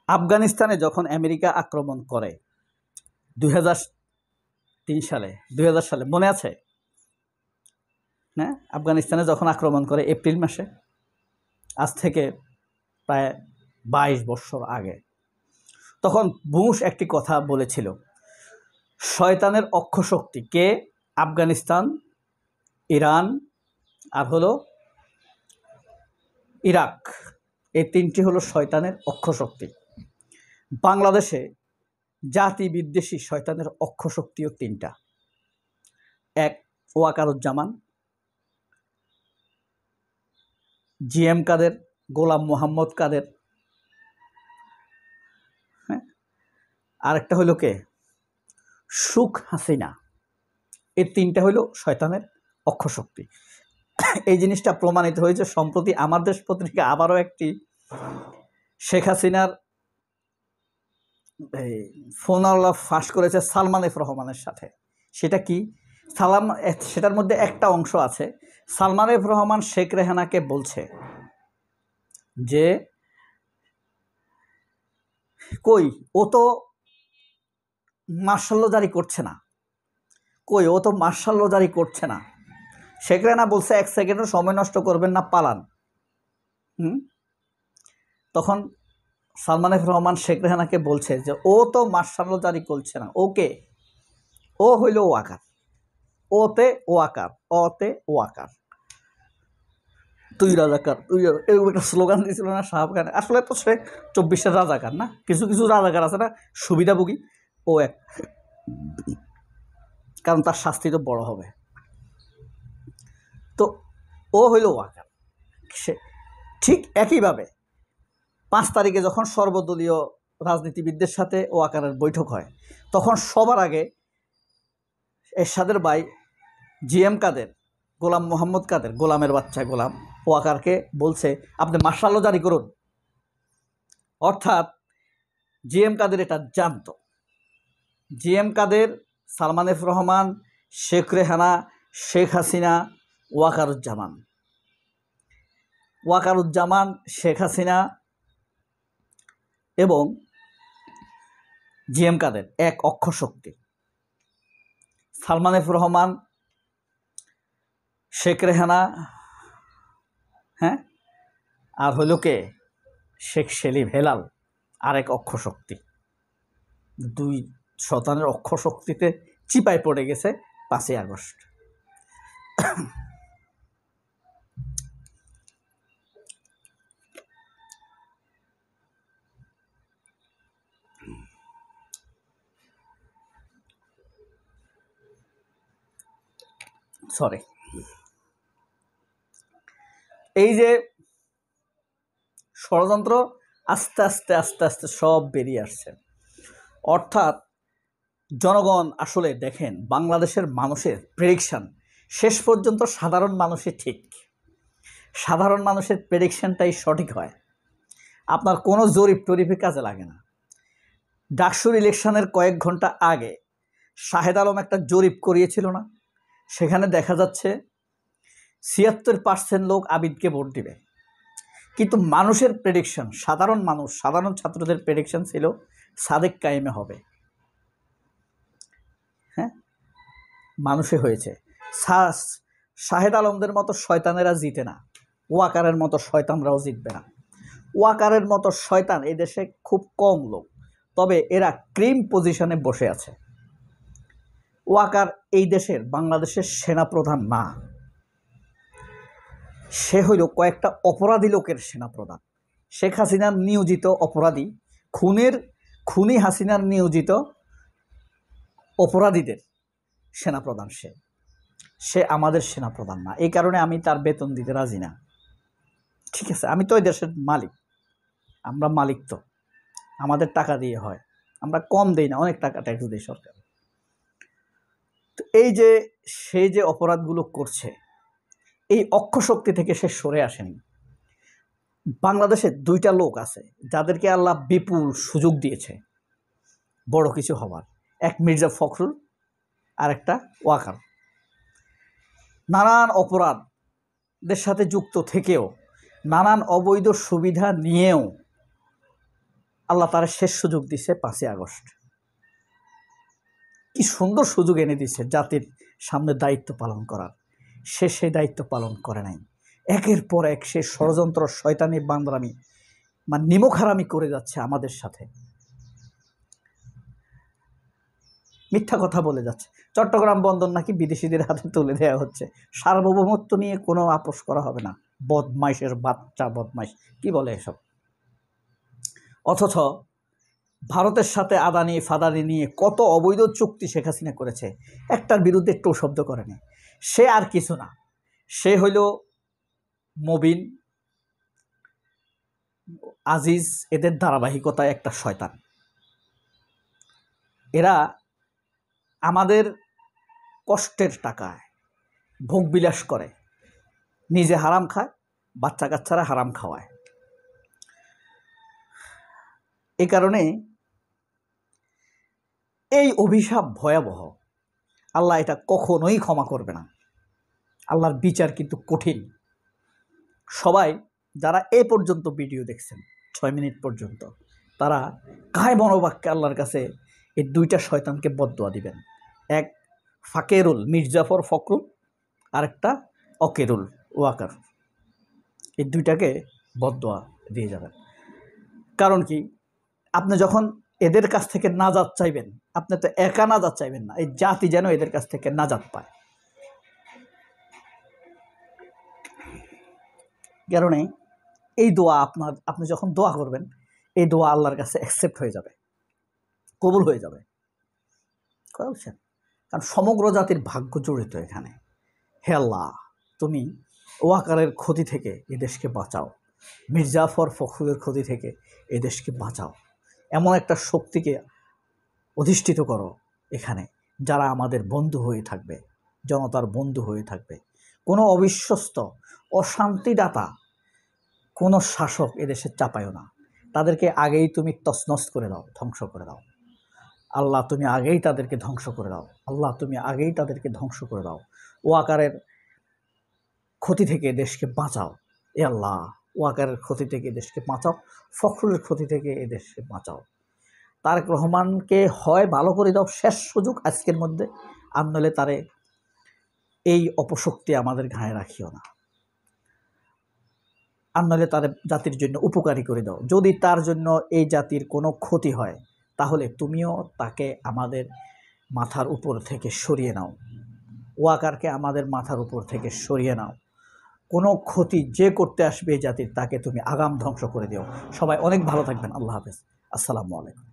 আফগানিস্তানে যখন আমেরিকা আক্রমণ করে 2003 সালে 2000 সালে মনে আছে? হ্যাঁ, আফগানিস্তানে যখন আক্রমণ করে এপ্রিল মাসে, আজ থেকে প্রায় 22 বছর আগে, তখন বুশ একটি কথা বলেছিল, শয়তানের অক্ষশক্তি কে? আফগানিস্তান, ইরান আর হলো ইরাক, এই তিনটি হলো শয়তানের অক্ষশক্তি। বাংলাদেশে জাতি বিদ্বেষী শয়তানের অক্ষশক্তিও তিনটা। এক, ওয়াকারুজ্জামান, জিএম কাদের, গোলাম মোহাম্মদ কাদের, হ্যাঁ, আরেকটা হইল কে? শেখ হাসিনা। এই তিনটা হইল শয়তানের অক্ষশক্তি। এই জিনিসটা প্রমাণিত হয়েছে সম্প্রতি আমার দেশ পত্রিকা আবারও একটি শেখ হাসিনার ফোন আলাপ ফাঁস করেছে সালমান এফ রহমানের সাথে। সেটা কি? সেটার মধ্যে একটা অংশ আছে, সালমান এফ রহমান শেখ রেহানাকে বলছে যে কই ও তো মার্শাল ল জারি করছে না, কই ও তো মার্শাল ল জারি করছে না। শেখ রেহানা বলছে 1 সেকেন্ডও সময় নষ্ট করবেন না, পালান। তখন সালমান এফ রহমান শেখ রেহানাকে বলছে যে ও তো মার্শাল ল জারি করছে না। ওকে, ও হইল ওয়াকার, ওতে ওয়াকার, অতে ওয়াকার, তুই রাজাকার, তুই, এরকম একটা স্লোগান দিয়েছিল না শাহাব খান। আসলে তো সে 24-এর রাজাকার না, কিছু কিছু রাজাকার আছে না সুবিধাভোগী, ও এক, কারণ তার শাস্তি তো বড় হবে। তো ও হইল ওয়াকার। সে ঠিক একইভাবে 5 তারিখে যখন সর্বদলীয় রাজনীতিবিদদের সাথে ওয়াকারের বৈঠক হয়, তখন সবার আগে এরশাদের ভাই জিএম কাদের, গোলাম মোহাম্মদ কাদের, গোলামের বাচ্চা গোলাম, ওয়াকারকে বলছে আপনি মার্শাল ল জারি করুন। অর্থাৎ জিএম কাদের এটা জানত। জিএম কাদের, সালমান এফ রহমান, শেখ রেহানা, শেখ হাসিনা, ওয়াকারুজ্জামান, শেখ হাসিনা এবং জিএম কাদের এক অক্ষশক্তি। সালমান এফ রহমান, শেখ রেহানা, হ্যাঁ, আর হইল কে? শেখ সেলিম হেলাল, আরেক অক্ষশক্তি। 2 শতানের অক্ষশক্তিতে চিপায় পড়ে গেছে 5ই আগস্ট। সরি, এই যে ষড়যন্ত্র আস্তে আস্তে আস্তে আস্তে সব বেরিয়ে আসছে। অর্থাৎ জনগণ আসলে দেখেন, বাংলাদেশের মানুষের প্রেডিকশন শেষ পর্যন্ত সাধারণ মানুষই ঠিক, সাধারণ মানুষের প্রেডিকশনটাই সঠিক হয়। আপনার কোনো জরিপ টরিপে কাজে লাগে না। ডাকসুর ইলেকশনের কয়েক ঘন্টা আগে শাহেদ আলম একটা জরিপ করিয়েছিল না? সেখানে দেখা যাচ্ছে 76% লোক আবিদকে ভোট দিবে, কিন্তু মানুষের প্রেডিকশন, সাধারণ মানুষ, সাধারণ ছাত্রদের প্রেডিকশন ছিল সাদেক কায়েমে হবে। হ্যাঁ, মানুষে হয়েছে। শাহেদ আলমদের মতো শয়তানেরা জিতে না, ওয়াকারের মতো শয়তানরাও জিতবে না। ওয়াকারের মতো শয়তান এই দেশে খুব কম লোক, তবে এরা ক্রিম পজিশনে বসে আছে। ওয়াকার এই দেশের, বাংলাদেশের সেনাপ্রধান না, সে হইল কয়েকটা অপরাধী লোকের সেনাপ্রধান। শেখ হাসিনার নিয়োজিত অপরাধী, খুনি হাসিনার নিয়োজিত অপরাধীদের সেনাপ্রধান সে আমাদের সেনাপ্রধান না। এই কারণে আমি তার বেতন দিতে রাজি না। ঠিক আছে, আমি তো ওই দেশের মালিক, আমরা মালিক, তো আমাদের টাকা দিয়ে হয়, আমরা কম দেই না, অনেক টাকা ট্যাক্স দেয় সরকার। তো এই যে সে যে অপরাধগুলো করছে, এই অক্ষশক্তি থেকে সে সরে আসেনি। বাংলাদেশে 2টা লোক আছে যাদেরকে আল্লাহ বিপুল সুযোগ দিয়েছে বড় কিছু হবার। এক মির্জা ফখরুল, আর একটা ওয়াকার। নানান অপরাধের সাথে যুক্ত থেকেও, নানান অবৈধ সুবিধা নিয়েও আল্লাহ তার শেষ সুযোগ দিছে 5ই আগস্ট। কি সুন্দর সুযোগ এনে দিছে জাতির সামনে দায়িত্ব পালন করার। সে সেই দায়িত্ব পালন করে নাই। একের পর এক সে ষড়যন্ত্র, শয়তানি, বান্দরামি, নিমুখারামি করে যাচ্ছে আমাদের সাথে, মিথ্যা কথা বলে যাচ্ছে। চট্টগ্রাম বন্দর নাকি বিদেশিদের হাতে তুলে দেওয়া হচ্ছে, সার্বভৌমত্ব নিয়ে কোনো আপোষ করা হবে না। বদমাইশের বাচ্চা বদমাইশ কি বলে এসব। অথচ ভারতের সাথে আদানি ফাদানি নিয়ে কত অবৈধ চুক্তি শেখ হাসিনা করেছে, একটার বিরুদ্ধে একটু শব্দ করেনি। সে আর কিছু না, সে হইল মবিন, আজিজ, এদের ধারাবাহিকতায় একটা শয়তান। এরা আমাদের কষ্টের টাকায় ভোগবিলাস করে, নিজে হারাম খায়, বাচ্চা কাচ্চারা হারাম খাওয়ায়। এই কারণে এই অভিশাপ ভয়াবহ। আল্লাহ এটা কখনোই ক্ষমা করবে না। আল্লাহর বিচার কিন্তু কঠিন। সবাই যারা এ পর্যন্ত ভিডিও দেখছেন 6 মিনিট পর্যন্ত, তারা কায় মনোবাক্যে আল্লাহর কাছে এই 2টা শয়তানকে বদদোয়া দিবেন। এক ফাকেরুল মির্জাফর ফখরুল, আরেকটা অকেরুল ওয়াকার। এই 2টাকে বদদোয়া দিয়ে যাবেন। কারণ কি, আপনি যখন এদের কাছ থেকে নাজাত চাইবেন, আপনি তো একা নাজাত চাইবেন না, এই জাতি যেন এদের কাছ থেকে নাজাত পায়। কারণে এই দোয়া আপনি যখন দোয়া করবেন, এই দোয়া আল্লাহর কাছে অ্যাকসেপ্ট হয়ে যাবে, কবুল হয়ে যাবে। বুঝছেন? কারণ সমগ্র জাতির ভাগ্য জড়িত এখানে। হে আল্লাহ, তুমি ওয়াকারের ক্ষতি থেকে এদেশকে বাঁচাও, মির্জাফর ফখরুলের ক্ষতি থেকে এদেশকে বাঁচাও। এমন একটা শক্তিকে অধিষ্ঠিত করো এখানে, যারা আমাদের বন্ধু হয়ে থাকবে, জনতার বন্ধু হয়ে থাকবে। কোনো অবিশ্বস্ত, অশান্তিদাতা কোনো শাসক এদেশে চাপায়ও না। তাদেরকে আগেই তুমি তছনছ করে দাও, ধ্বংস করে দাও। আল্লাহ, তুমি আগেই তাদেরকে ধ্বংস করে দাও। আল্লাহ, তুমি আগেই তাদেরকে ধ্বংস করে দাও। ওয়াকারের ক্ষতি থেকে দেশকে বাঁচাও। এ আল্লাহ, ওয়াকারের ক্ষতি থেকে দেশকে বাঁচাও, ফখরুলের ক্ষতি থেকে এদেশকে বাঁচাও। তারেক রহমানকে হয় ভালো করে দাও, শেষ সুযোগ আজকের মধ্যে, আর নইলে তারে এই অপশক্তি আমাদের ঘাড়ে রাখিও না, আর নইলে তার জাতির জন্য উপকারী করে দাও। যদি তার জন্য এই জাতির কোনো ক্ষতি হয়, তাহলে তুমিও তাকে আমাদের মাথার উপর থেকে সরিয়ে নাও। ওয়াকারকে আমাদের মাথার উপর থেকে সরিয়ে নাও। কোনো ক্ষতি যে করতে আসবে এই জাতির, তাকে তুমি আগাম ধ্বংস করে দিও। সবাই অনেক ভালো থাকবেন। আল্লাহ হাফেজ। আসসালামু আলাইকুম।